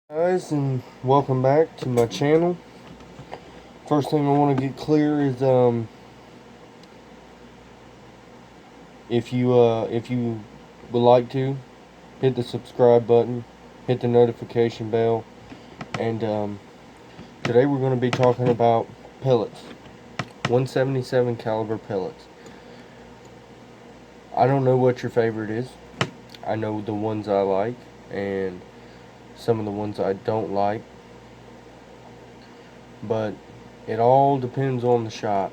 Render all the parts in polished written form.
Guys, and welcome back to my channel. First thing I want to get clear is if you would like to hit the subscribe button, hit the notification bell, and today we're going to be talking about pellets, 177 caliber pellets. I don't know what your favorite is. I know the ones I like and some of the ones I don't like, but it all depends on the shot.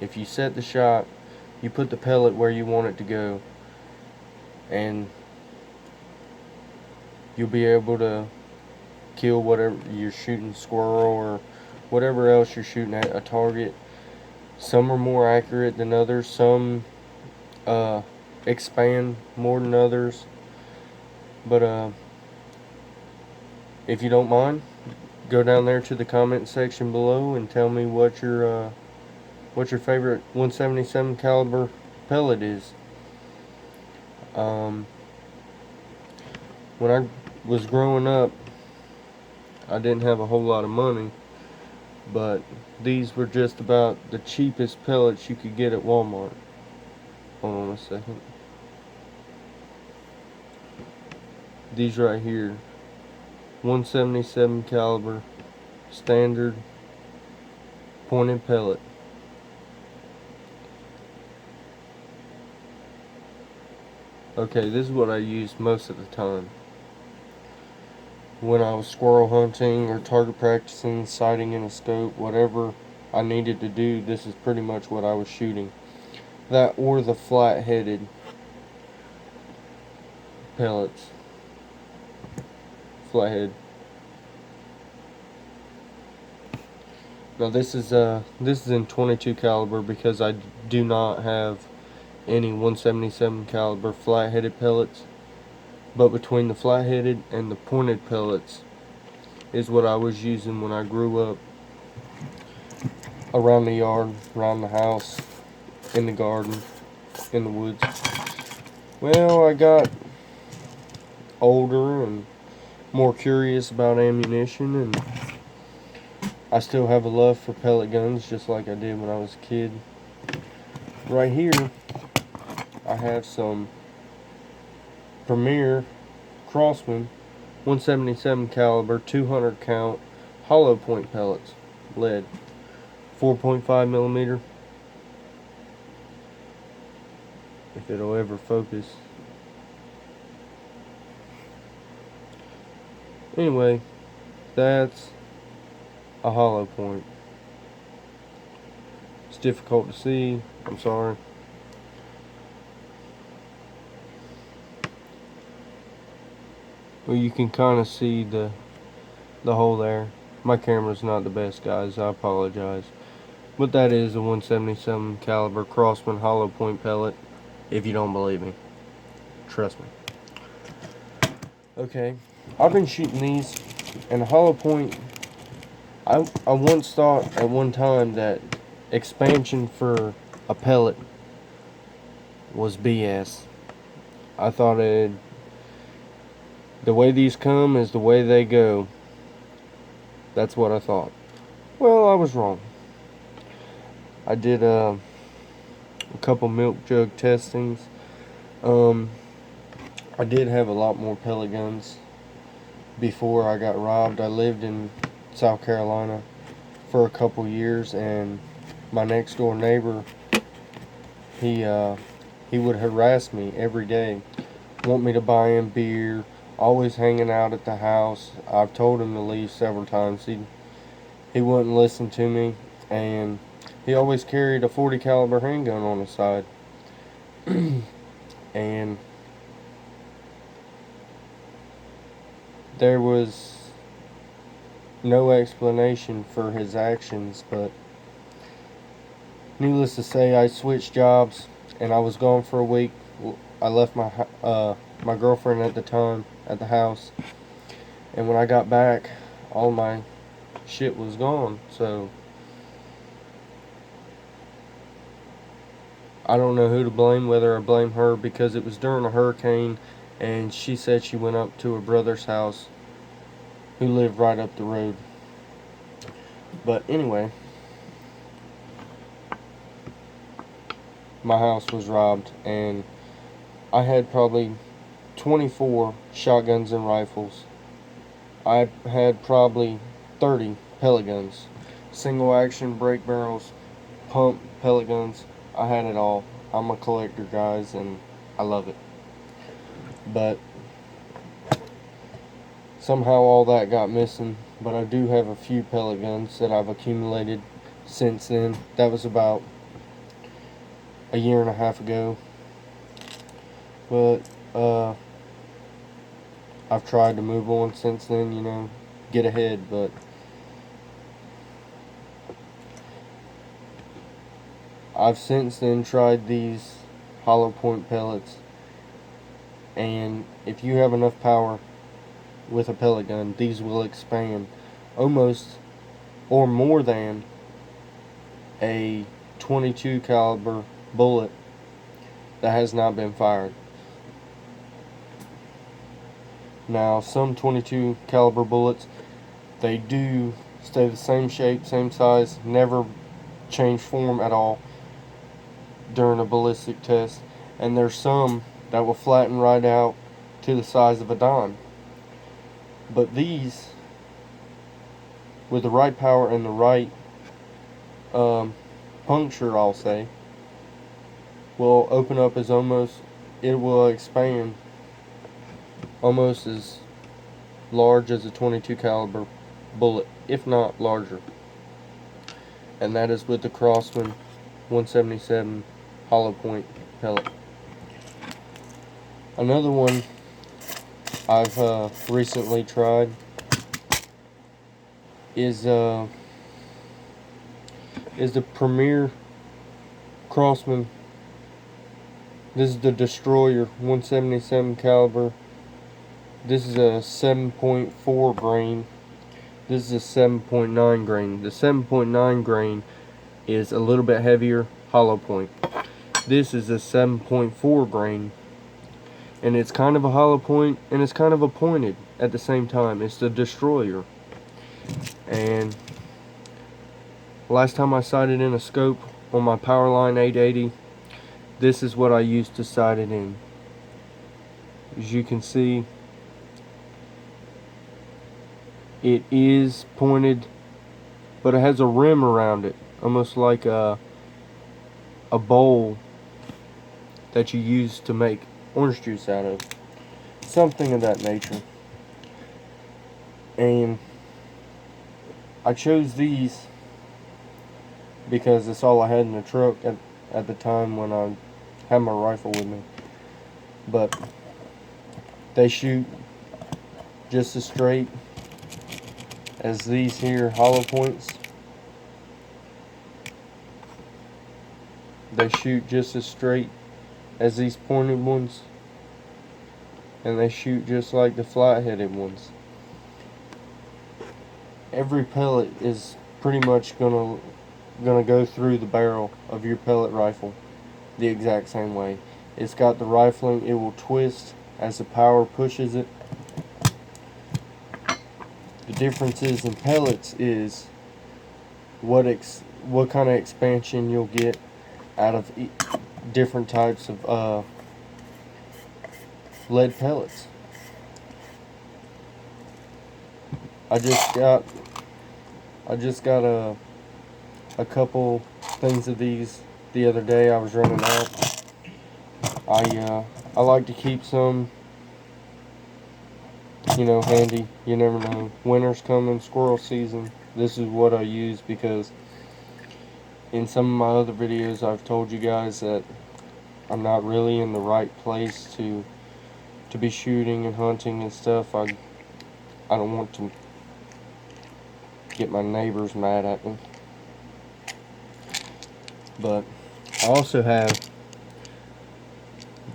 If you set the shot, you put the pellet where you want it to go, and you'll be able to kill whatever you're shooting, squirrel or whatever else you're shooting at a target. Some are more accurate than others. Some expand more than others. But if you don't mind, go down there to the comment section below and tell me what your favorite 177 caliber pellet is. When I was growing up, I didn't have a whole lot of money, but these were just about the cheapest pellets you could get at Walmart. Hold on a second. These right here, 177 caliber standard pointed pellet. Okay, this is what I use most of the time. When I was squirrel hunting or target practicing, sighting in a scope, whatever I needed to do, this is pretty much what I was shooting. That or the flat-headed pellets. Flathead. Now this is in 22 caliber because I do not have any 177 caliber flat-headed pellets. But between the flat-headed and the pointed pellets is what I was using when I grew up, around the yard, around the house, in the garden, in the woods. Well, I got older and more curious about ammunition, and I still have a love for pellet guns just like I did when I was a kid. Right here I have some Premier Crossman 177 caliber 200 count hollow point pellets, lead, 4.5 millimeter. If it'll ever focus. Anyway, that's a hollow point. It's difficult to see, I'm sorry. Well, you can kind of see the hole there. My camera's not the best, guys, I apologize. But that is a 177 caliber Crossman hollow point pellet, if you don't believe me. Trust me. Okay, I've been shooting these, and a hollow point, I once thought at one time that expansion for a pellet was BS. I thought the way these come is the way they go. That's what I thought. Well, I was wrong. I did a couple milk jug testings. I did have a lot more pellet guns before I got robbed. I lived in South Carolina for a couple years, and my next door neighbor, he would harass me every day, want me to buy him beer, always hanging out at the house. I've told him to leave several times. He wouldn't listen to me, and he always carried a 40 caliber handgun on his side. And there was no explanation for his actions, but needless to say, I switched jobs and I was gone for a week. I left my girlfriend at the time at the house, and when I got back, all my shit was gone. So I don't know who to blame, whether I blame her because it was during a hurricane and she said she went up to her brother's house who lived right up the road. But anyway, my house was robbed, and I had probably 24 shotguns and rifles. I had probably 30 pellet guns, single action, break barrels, pump, pellet guns. I had it all. I'm a collector, guys, and I love it. But somehow all that got missing. But I do have a few pellet guns that I've accumulated since then. That was about a year and a half ago. But I've tried to move on since then, you know, get ahead, but I've since then tried these hollow point pellets, and if you have enough power with a pellet gun, these will expand almost or more than a 22 caliber bullet that has not been fired. Now, some 22 caliber bullets, they do stay the same shape, same size, never change form at all during a ballistic test, and there's some that will flatten right out to the size of a dime. But these, with the right power and the right puncture, I'll say, will open up as almost, it will expand almost as large as a 22 caliber bullet, if not larger. And that is with the Crossman 177 hollow point pellet. Another one I've recently tried is the Premier Crossman. This is the Destroyer 177 caliber. This is a 7.4 grain. This is a 7.9 grain. The 7.9 grain is a little bit heavier hollow point. This is a 7.4 grain, and it's kind of a hollow point and it's kind of a pointed at the same time. It's the Destroyer. And last time I sighted in a scope on my Powerline 880, this is what I used to sight it in. As you can see, it is pointed, but it has a rim around it, almost like a bowl that you use to make orange juice out of, something of that nature. And I chose these because it's all I had in the truck at the time when I had my rifle with me. But they shoot just as straight as these here hollow points. They shoot just as straight as these pointed ones, and they shoot just like the flat-headed ones. Every pellet is pretty much gonna go through the barrel of your pellet rifle the exact same way. It's got the rifling, it will twist as the power pushes it. The differences in pellets is what kind of expansion you'll get out of different types of lead pellets. I just got a couple things of these the other day. I was running out. I like to keep some, you know, handy. You never know. Winter's coming, squirrel season. This is what I use because in some of my other videos I've told you guys that I'm not really in the right place to be shooting and hunting and stuff. I don't want to get my neighbors mad at me. But I also have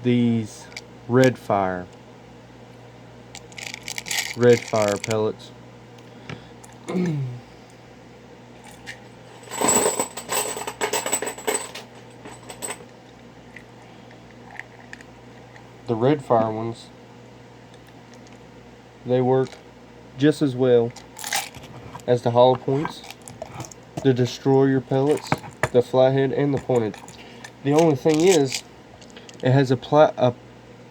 these red fire pellets. The red fire ones, they work just as well as the hollow points, the destroyer pellets, the flathead, and the pointed. The only thing is, it has a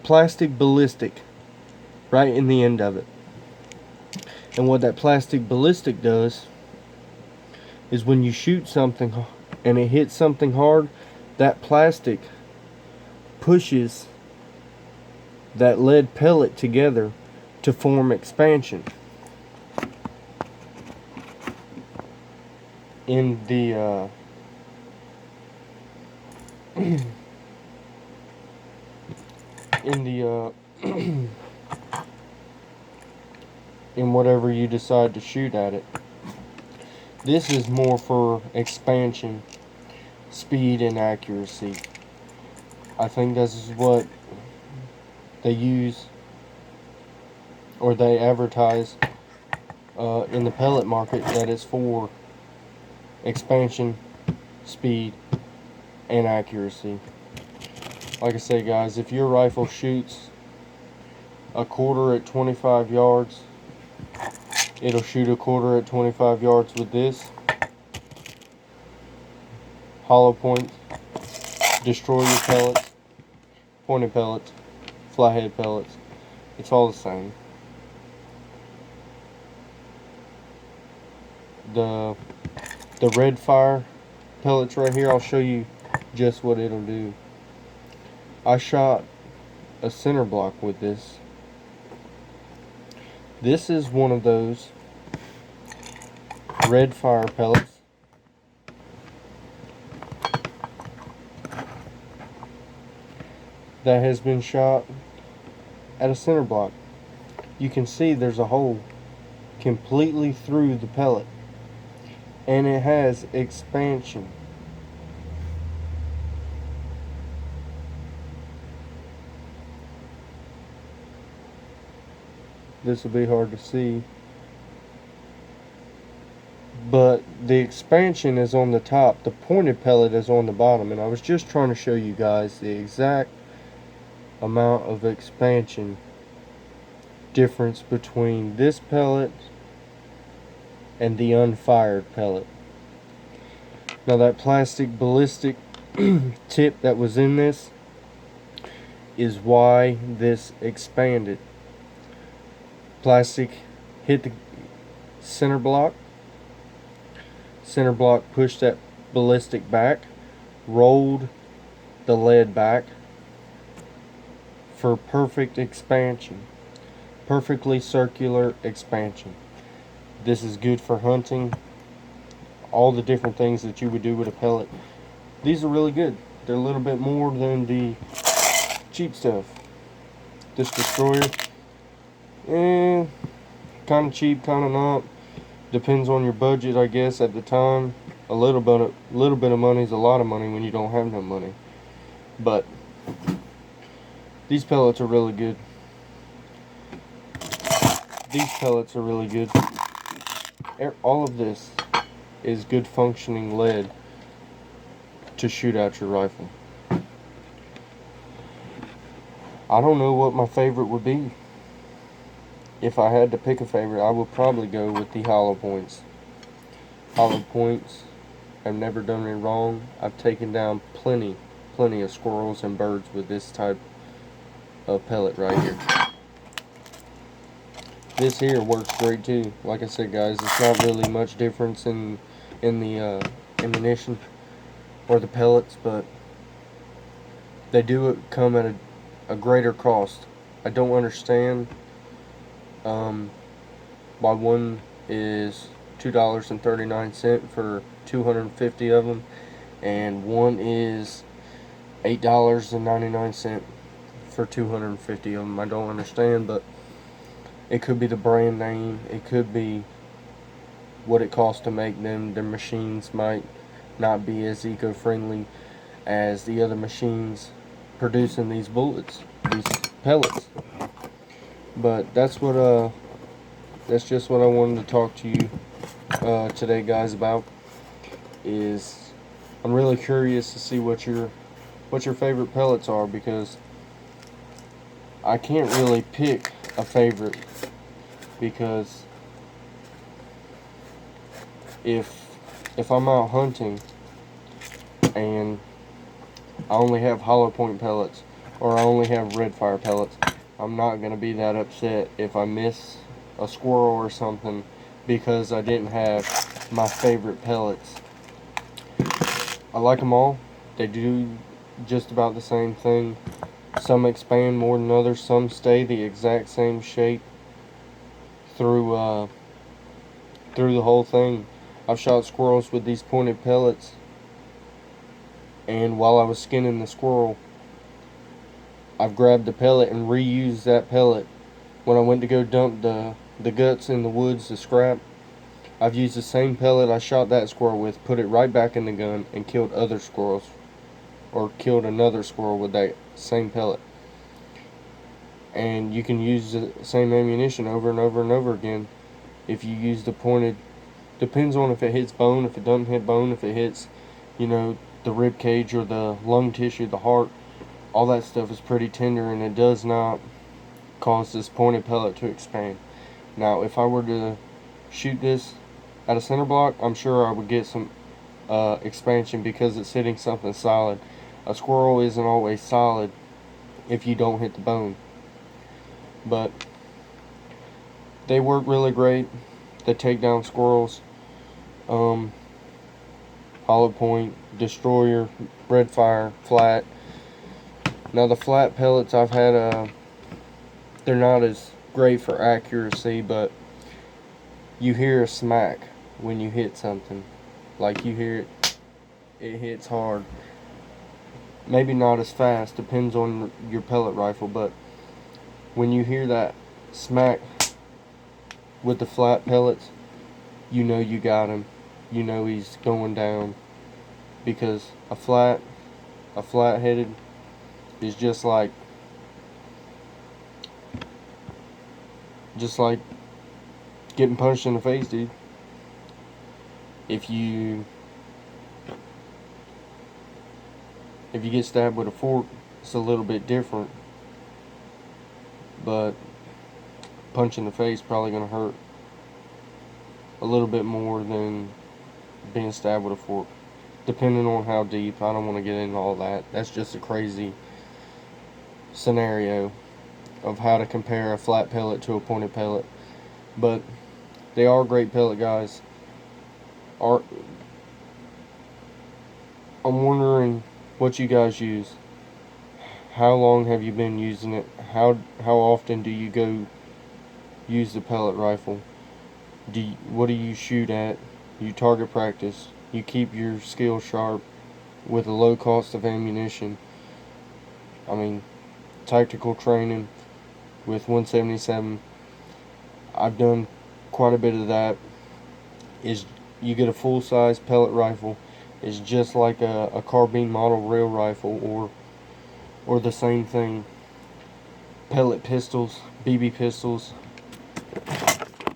plastic ballistic right in the end of it. And what that plastic ballistic does is when you shoot something and it hits something hard, that plastic pushes that lead pellet together to form expansion. In the in whatever you decide to shoot at it. This is more for expansion, speed, and accuracy. I think this is what they use, or they advertise in the pellet market, that it's for expansion, speed, and accuracy. Like I say, guys, if your rifle shoots a quarter at 25 yards, it'll shoot a quarter at 25 yards with this. Hollow point, destroyer pellets, pointed pellets, flathead pellets. It's all the same. The red fire pellets right here, I'll show you just what it'll do. I shot a center block with this. This is one of those red fire pellets that has been shot at a center block. You can see there's a hole completely through the pellet, and it has expansion. This will be hard to see, but the expansion is on the top, the pointed pellet is on the bottom, and I was just trying to show you guys the exact amount of expansion difference between this pellet and the unfired pellet. Now that plastic ballistic tip that was in this is why this expanded. Plastic hit the center block pushed that ballistic back, rolled the lead back for perfect expansion, perfectly circular expansion. This is good for hunting, all the different things that you would do with a pellet. These are really good. They're a little bit more than the cheap stuff. This destroyer, kind of cheap, kind of not. Depends on your budget, I guess, at the time. A little bit of money is a lot of money when you don't have no money. But these pellets are really good. These pellets are really good. All of this is good functioning lead to shoot out your rifle. I don't know what my favorite would be. If I had to pick a favorite, I would probably go with the hollow points. Hollow points have never done me wrong. I've taken down plenty of squirrels and birds with this type of pellet right here. This here works great too. Like I said, guys, it's not really much difference in the ammunition or the pellets, but they do come at a greater cost. I don't understand why one is $2.39 for 250 of them, and one is $8.99 for 250 of them. I don't understand, but it could be the brand name, it could be what it costs to make them. Their machines might not be as eco-friendly as the other machines producing these bullets, these pellets. But that's just what I wanted to talk to you today, guys, about. Is I'm really curious to see what your favorite pellets are, because I can't really pick a favorite, because if I'm out hunting and I only have hollow point pellets or I only have red fire pellets, I'm not going to be that upset if I miss a squirrel or something because I didn't have my favorite pellets. I like them all. They do just about the same thing. Some expand more than others. Some stay the exact same shape through through the whole thing. I've shot squirrels with these pointed pellets, and while I was skinning the squirrel, I've grabbed the pellet and reused that pellet. When I went to go dump the guts in the woods, the scrap, I've used the same pellet I shot that squirrel with, put it right back in the gun, and killed other squirrels, or killed another squirrel with that same pellet. And you can use the same ammunition over and over and over again if you use the pointed. Depends on if it hits bone, if it doesn't hit bone, if it hits, the rib cage or the lung tissue, the heart. All that stuff is pretty tender, and it does not cause this pointed pellet to expand. Now, if I were to shoot this at a center block, I'm sure I would get some expansion because it's hitting something solid. A squirrel isn't always solid if you don't hit the bone. But they work really great. They take down squirrels. Hollow point, destroyer, red fire, flat. Now the flat pellets I've had, they're not as great for accuracy, but you hear a smack when you hit something. Like you hear it hits hard. Maybe not as fast, depends on your pellet rifle, but when you hear that smack with the flat pellets, you know you got him. You know he's going down, because a flat-headed is just like getting punched in the face, dude. If you get stabbed with a fork, it's a little bit different, but punch in the face probably gonna hurt a little bit more than being stabbed with a fork, depending on how deep. I don't want to get into all that. That's just a crazy scenario of how to compare a flat pellet to a pointed pellet. But they are great pellet, guys. I'm wondering what you guys use. How long have you been using it? How often do you go use the pellet rifle? What do you shoot at? You target practice. You keep your skill sharp with a low cost of ammunition. I mean, tactical training with 177. I've done quite a bit of that. You get a full-size pellet rifle. It's just like a carbine model rail rifle, or the same thing. Pellet pistols, BB pistols.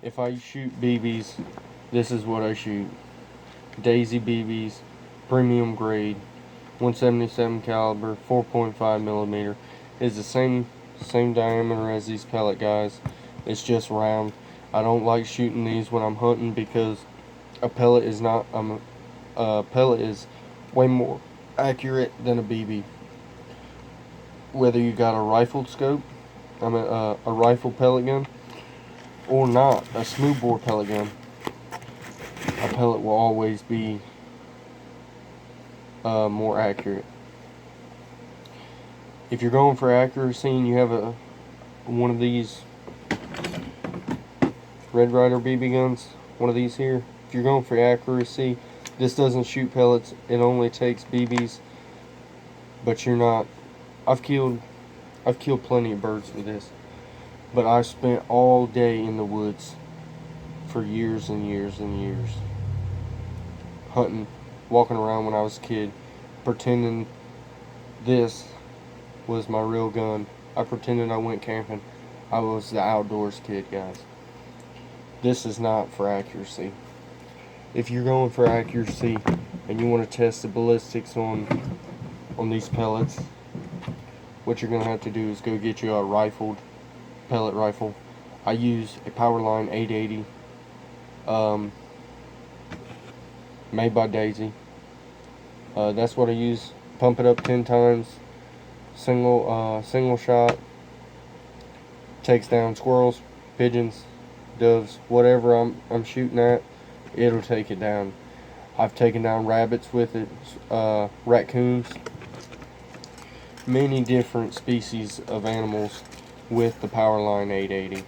If I shoot BBs, this is what I shoot. Daisy BBs, premium grade, 177 caliber, 4.5 millimeter. Is the same diameter as these pellet guys. It's just round. I don't like shooting these when I'm hunting because a pellet is way more accurate than a BB. Whether you got a rifled scope, a rifle pellet gun, or not, a smoothbore pellet gun, a pellet will always be more accurate. If you're going for accuracy and you have one of these Red Ryder BB guns, one of these here, if you're going for accuracy, this doesn't shoot pellets. It only takes BBs. But you're not. I've killed plenty of birds with this, but I spent all day in the woods for years and years and years hunting, walking around when I was a kid, pretending this was my real gun. I pretended I went camping. I was the outdoors kid, guys. This is not for accuracy. If you're going for accuracy and you want to test the ballistics on these pellets, what you're going to have to do is go get you a rifled pellet rifle. I use a Powerline 880. made by Daisy. That's what I use. Pump it up 10 times. Single shot. Takes down squirrels, pigeons, doves, whatever I'm shooting at. It'll take it down. I've taken down rabbits with it, raccoons, many different species of animals with the Powerline 880.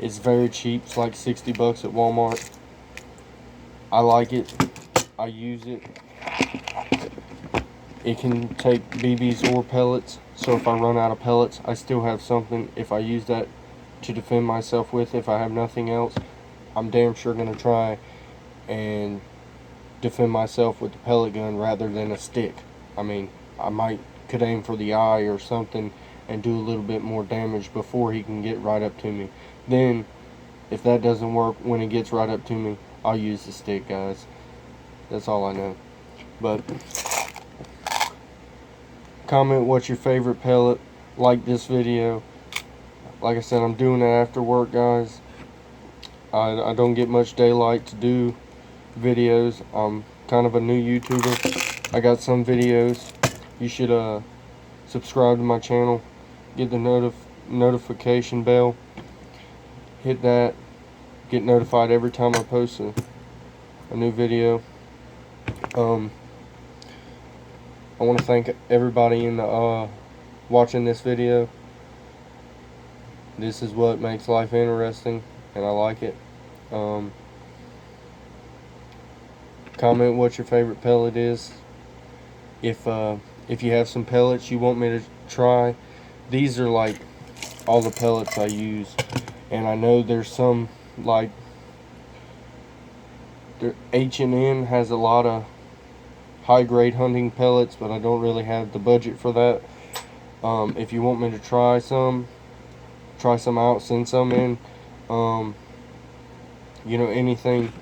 It's very cheap. It's like 60 bucks at Walmart. I like it. I use it. It can take BBs or pellets, so if I run out of pellets, I still have something. If I use that to defend myself with, if I have nothing else, I'm damn sure going to try and defend myself with the pellet gun rather than a stick. I mean, could aim for the eye or something and do a little bit more damage before he can get right up to me. Then, if that doesn't work, when he gets right up to me, I'll use the stick, guys. That's all I know. But comment what's your favorite pellet. Like this video. Like I said, I'm doing it after work, guys. I don't get much daylight to do videos. I'm kind of a new YouTuber. I got some videos. You should subscribe to my channel. Get the notification bell. Hit that. Get notified every time I post a new video. I want to thank everybody in the watching this video. This is what makes life interesting, and I like it. Comment what your favorite pellet is. If you have some pellets you want me to try, these are like all the pellets I use, and I know there's some like H&N has a lot of high grade hunting pellets, but I don't really have the budget for that. If you want me to try some out, send some in. You know, anything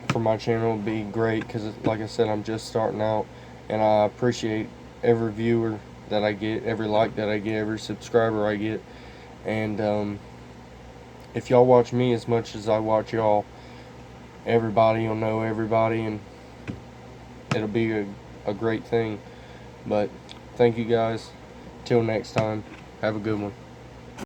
for my channel would be great, because like I said, I'm just starting out, and I appreciate every viewer that I get, every like that I get, every subscriber I get. And if y'all watch me as much as I watch y'all, everybody will know everybody, and it'll be a great thing. But thank you guys. Till next time, have a good one.